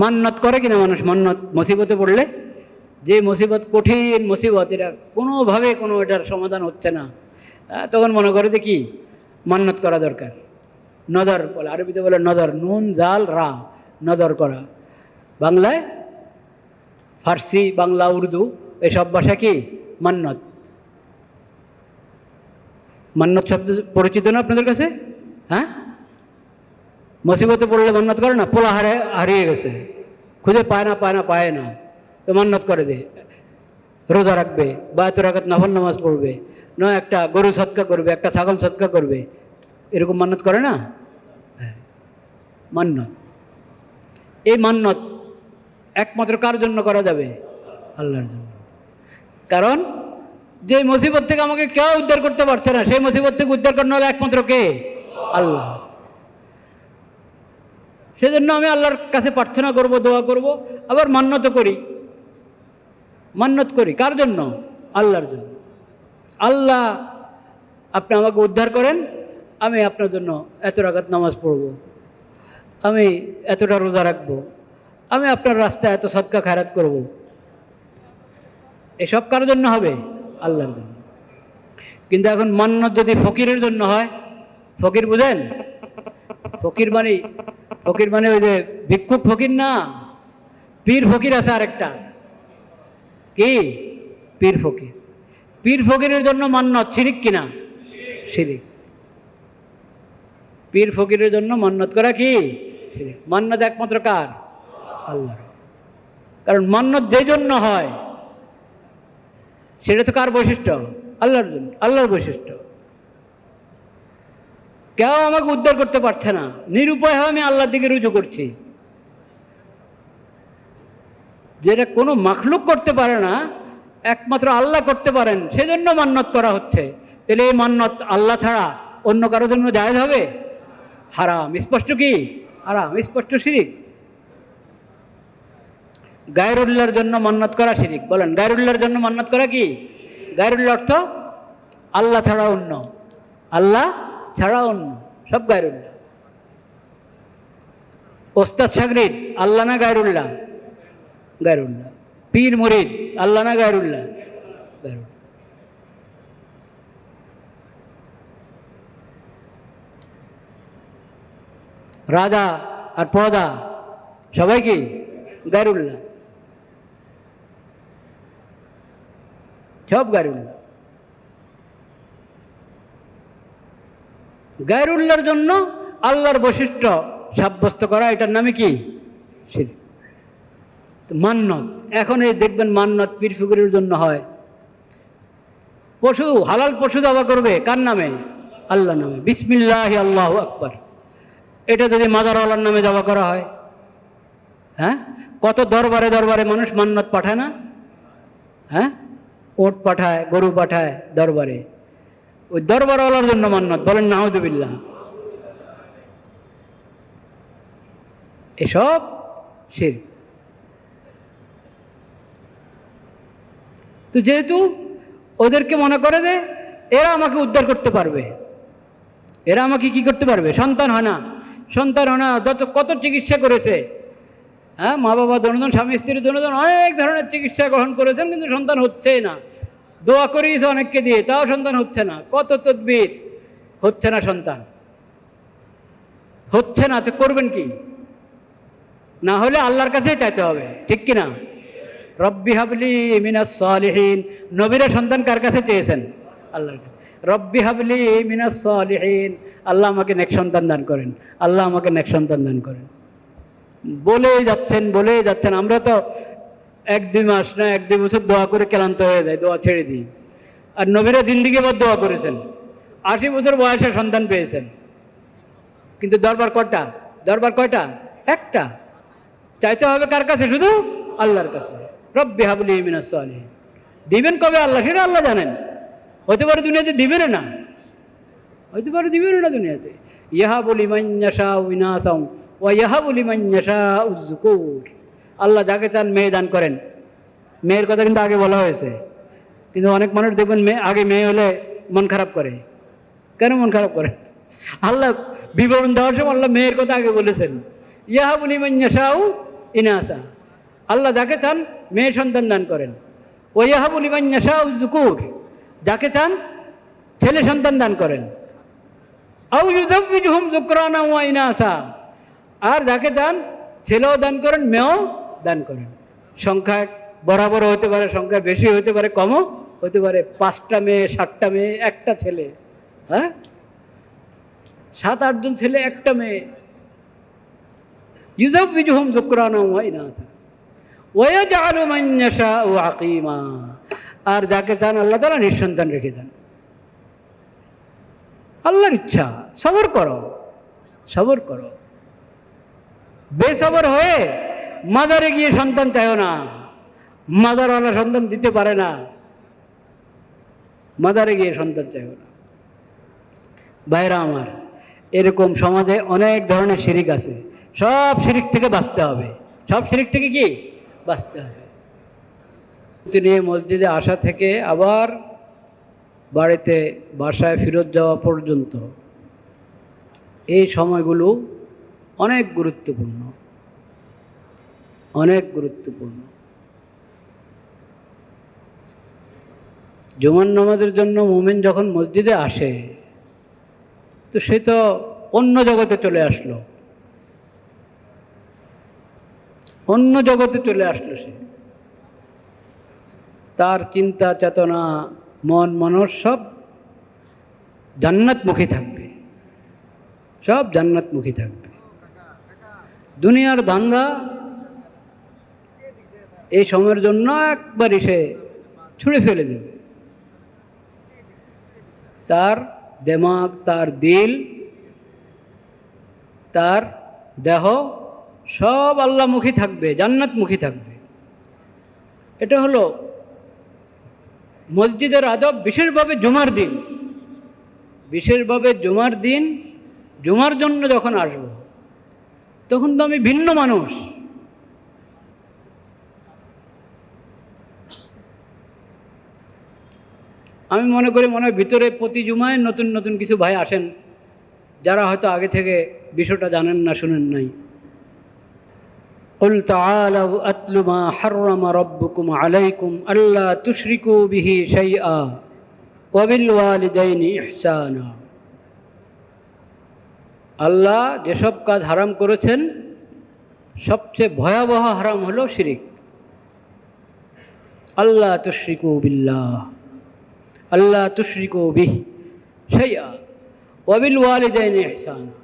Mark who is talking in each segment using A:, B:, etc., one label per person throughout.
A: মান্নত করে কিনা মানুষ? মান্নত মুসিবতে পড়লে, যে মুসিবত কঠিন মুসিবত, এটা কোনোভাবে কোনো এটার সমাধান হচ্ছে না, তখন মনে করে যে কি মান্নত করা দরকার। নদর বলে, আরবিতে বলে নদর, নুন জাল রা, নদর করা। বাংলায়, ফার্সি, বাংলা, উর্দু এসব ভাষা কি মান্নত। মান্নত শব্দ পরিচিত না আপনাদের কাছে? হ্যাঁ, মুসিবতে পড়লে মান্নত করে না, পোলা হারিয়ে গেছে, খুঁজে পায় না পায় না, তো মান্নত করে দে, রোজা রাখবে বা এত রাকাত নফল নামাজ পড়বে, নয় একটা গরু সৎকা করবে, একটা ছাগল সৎকা করবে, এরকম মান্নত করে না? হ্যাঁ, মান্নত। এই মান্নত একমাত্র কার জন্য করা যাবে? আল্লাহর জন্য। কারণ যে মুসিবত থেকে আমাকে কেউ উদ্ধার করতে পারছে না, সেই মুসিবত থেকে উদ্ধার করানো হলে একমাত্র কে? আল্লাহ। সেজন্য আমি আল্লাহর কাছে প্রার্থনা করব, দোয়া করব, আবার মান্নত করি। মান্নত করি কার জন্য? আল্লাহর জন্য। আল্লাহ, আপনি আমাকে উদ্ধার করেন, আমি আপনার জন্য এত রাকাত নামাজ পড়ব, আমি এতটা রোজা রাখব, আমি আপনার রাস্তায় এত সদকা খায়রাত করব। এসব কার জন্য হবে? আল্লাহর জন্য। কিন্তু এখন মান্নত যদি ফকিরের জন্য হয়, ফকির বুঝেন? ফকির মানে ওই যে ভিক্ষুক ফকির না, পীর ফকির আছে আরেকটা, কি পীর ফকির। পীর ফকিরের জন্য মান্নত শিরিক কিনা? শিরিক। পীর ফকিরের জন্য মান্নত করা কি শিরিক। মান্নত একমাত্র কার? আল্লাহর। কারণ মান্নত যে জন্য হয় সেটা তো কার বৈশিষ্ট্য? আল্লাহর জন্য, আল্লাহর বৈশিষ্ট্য। কেউ আমাকে উদ্ধার করতে পারছে না, নিরুপায় হয়ে আমি আল্লাহর দিকে রুজু করছি। যেটা কোনো মাখলুক করতে পারে না, একমাত্র আল্লাহ করতে পারেন, সেজন্য মান্নত করা হচ্ছে। তাহলে এই মান্নত আল্লাহ ছাড়া অন্য কারোর জন্য জায়েজ হবে? হারাম, স্পষ্ট কি হারাম, স্পষ্ট শিরিক। গায়রুল্লাহর জন্য মান্নত করা শিরিক। বলেন, গায়রুল্লাহর জন্য মান্নত করা কি? গায়রুল্লাহ অর্থ আল্লাহ ছাড়া অন্য, আল্লাহ ছাড়া অন্য, সব গায়রুল্লাহ। ওস্তাদ শাগরিদ আল্লাহ না গায়রুল্লাহ? গায়রুল্লাহ। পীর মুরিদ আল্লাহ না গায়রুল্লাহ? গায়রুল্লাহ। রাজা আর প্রজা সবাই কি গায়রুল্লাহ? সব গায়রুল্লাহ। গায়রুল্লাহর জন্য আল্লাহর বৈশিষ্ট্য সাব্যস্ত করা, এটার নামে কি শিরক। মান্নত, এখন এই দেখবেন মান্নত পীর ফকিরের জন্য হয়। পশু, হালাল পশু জবা করবে কার নামে? আল্লাহ নামে, বিসমিল্লাহ আল্লাহু আকবার। এটা যদি মাজারওয়ালার নামে জবা করা হয়, হ্যাঁ, কত দরবারে দরবারে মানুষ মান্নত পাঠায় না? হ্যাঁ, ওট পাঠায়, গরু পাঠায় দরবারে, ওই দরবারওয়ালার জন্য মান্নত। বলেন নাউজুবিল্লাহ। এসব শিরক। তো যেহেতু ওদেরকে মনে করে যে এরা আমাকে উদ্ধার করতে পারবে, এরা আমাকে কি করতে পারবে? সন্তান হয় না, সন্তান হয় না, কত চিকিৎসা করেছে, হ্যাঁ, মা বাবা দুজন, স্বামী স্ত্রী দুজন অনেক ধরনের চিকিৎসা গ্রহণ করেছেন, কিন্তু সন্তান হচ্ছেই না। দোয়া করিয়েছে অনেককে দিয়ে, তাও সন্তান হচ্ছে না। কত তদবির, হচ্ছে না, সন্তান হচ্ছে না। তো করবেন কি? না হলে আল্লাহর কাছেই চাইতে হবে, ঠিক কিনা? রব্বি হাবলি মিনাস সালিহিন। নবীরা সন্তান কার কাছে চেয়েছেন? আল্লাহর কাছে। রব্বি হাবলি মিনাস সালিহিন, আল্লাহ আমাকে নেক সন্তান দান করেন, আল্লাহ আমাকে নেক সন্তান দান করেন। বলেই যাচ্ছেন। আমরা তো 1-2 মাস না 1-2 বছর দোয়া করে ক্লান্ত হয়ে যায়, দোয়া ছেড়ে দিই। আর নবীরা জিন্দিগিভর দোয়া করেছেন, 80 বছর বয়সে সন্তান পেয়েছেন। কিন্তু দরবার কয়টা? একটা। চাইতে হবে কার কাছে? শুধু আল্লাহর কাছে। রব্বি হাবলি মিনাস সালিহিন। দিবেন কবে আল্লাহ, সেটা আল্লাহ জানেন। হতে পারে দুনিয়াতে দিবেন না, হতে পারে দিবেন না দুনিয়াতে। ইয়াহাবু লিমান ইয়াশাউ ইনাসাও ওয়া ইয়াহাবু লিমান ইয়াশাউ যুকুর। আল্লাহ যাকে চান মেয়ে দান করেন। মেয়ের কথা কিন্তু আগে বলা হয়েছে, কিন্তু অনেক মানুষ দেখবেন আগে মেয়ে হলে মন খারাপ করে। কেন মন খারাপ করে? আল্লাহ বিবরণ দেওয়ার সময় আল্লাহ মেয়ের কথা আগে বলেছেন। ইয়াহাবু লিমান ইয়াশাউ ইনাসা, আল্লাহ যাকে চান মেয়ে সন্তান দান করেন। ওয়াহাবু লিমান ইয়াশাউ যুকুর, যাকে চান ছেলে সন্তান দান করেন। আউ ইউযাওয়িজুহুম যুকরানা ওয়া ইনাসা, আর যাকে চান ছেলেও দান করেন মেয়েও দান করেন। সংখ্যা বরাবর হতে পারে, সংখ্যা বেশি হতে পারে, কমও হতে পারে। 5টা মেয়ে, 7টা মেয়ে, একটা ছেলে, হ্যাঁ 7-8 জন ছেলে, একটা মেয়ে। ইউযাওয়িজুহুম যুকরানা ওয়া ইনাসা ওয়া ইয়াজআলু মান ইয়াশাউ আকিমা, আর যাকে চান আল্লাহ তাআলা নিঃসন্তান রেখে দেন। আল্লাহর ইচ্ছা। সবর করো, সবর করো। বেসবর হয়ে মাজারে গিয়ে সন্তান চাইও না, মাজারওয়ালা সন্তান দিতে পারে না। মাজারে গিয়ে সন্তান চাইও না। ভাইরা আমার, এরকম সমাজে অনেক ধরনের শিরিক আছে। সব শিরিক থেকে বাঁচতে হবে, সব শিরিক থেকে কি বাঁচতে হবে। নিয়ে মসজিদে আসা থেকে আবার বাড়িতে বাসায় ফেরত যাওয়া পর্যন্ত এই সময়গুলো অনেক গুরুত্বপূর্ণ, অনেক গুরুত্বপূর্ণ। জুমার নামাজের জন্য মুমিন যখন মসজিদে আসে, তো সে তো অন্য জগতে চলে আসলো, অন্য জগতে চলে আসলো। সে তার চিন্তা চেতনা মন মনস সব জান্নাতমুখী থাকবে, সব জান্নাতমুখী থাকবে। দুনিয়ার ধান্দা এই সময়ের জন্য একবারই সে ছুঁড়ে ফেলে দেবে। তার দিমাগ, তার দিল, তার দেহ সব আল্লাহমুখী থাকবে, জান্নাতমুখী থাকবে। এটা হলো মসজিদের আদব। বিশেষভাবে জুমার দিন, বিশেষভাবে জুমার দিন, জুমার জন্য যখন আসব তখন তো আমি ভিন্ন মানুষ। আমি মনে করি মনে হয় ভিতরে প্রতি জুমায় নতুন নতুন কিছু ভাই আসেন, যারা হয়তো আগে থেকে বিষয়টা জানেন না, শুনেন নাই। কুল তাআলাউ আতলু মা হাররামা রাব্বুকুম আলাইকুম আল্লা তুশরিকু বিহি শাইআ ওয়া বিল ওয়ালিদাইনি ইহসানা। আল্লাহ যেসব কাজ হারাম করেছেন সবচেয়ে ভয়াবহ হারাম হলো শিরিক। আল্লা তুশরিকু বিল্লাহ, আল্লা তুশরিকু বিহি শাইআ ওয়া বিল ওয়ালিদাইনি ইহসানা।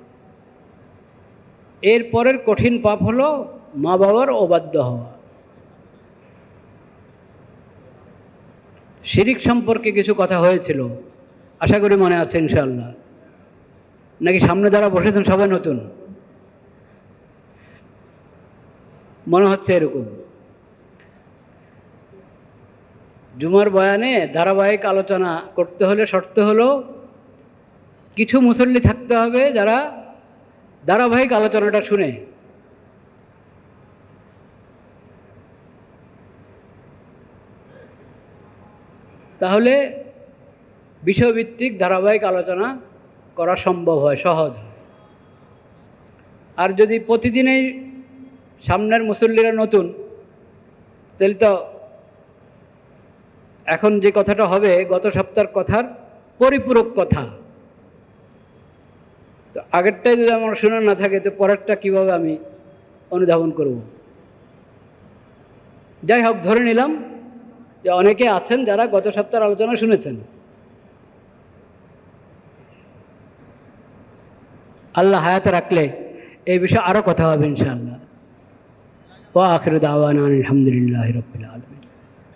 A: এর পরের কঠিন পাপ হলো মা বাবার অবাধ্য হওয়া। শিরিক সম্পর্কে কিছু কথা হয়েছিল, আশা করি মনে আছে ইনশাআল্লাহ। নাকি সামনে যারা বসেছেন সবাই নতুন? মনে হচ্ছে এরকম। জুমার বয়ানে ধারাবাহিক আলোচনা করতে হলে শর্ত হলো কিছু মুসল্লি থাকতে হবে যারা ধারাবাহিক আলোচনাটা শুনে। তাহলে বিষয়ভিত্তিক ধারাবাহিক আলোচনা করা সম্ভব হয়, সহজ হয়। আর যদি প্রতিদিনই সামনের মুসল্লিরা নতুন, তাহলে তো এখন যে কথাটা হবে গত সপ্তাহের কথার পরিপূরক কথা। তো আগেরটাই যদি আমার শোনা না থাকে তো পরেরটা কীভাবে আমি অনুধাবন করব? যাই হোক, ধরে নিলাম যে অনেকে আছেন যারা গত সপ্তাহের আলোচনা শুনেছেন। আল্লাহ হায়াতে রাখলে এই বিষয়ে আরও কথা হবে ইনশাআল্লাহ। ওয়া আখিরু দাওয়ানা আলহামদুলিল্লাহি রাব্বিল আলামিন।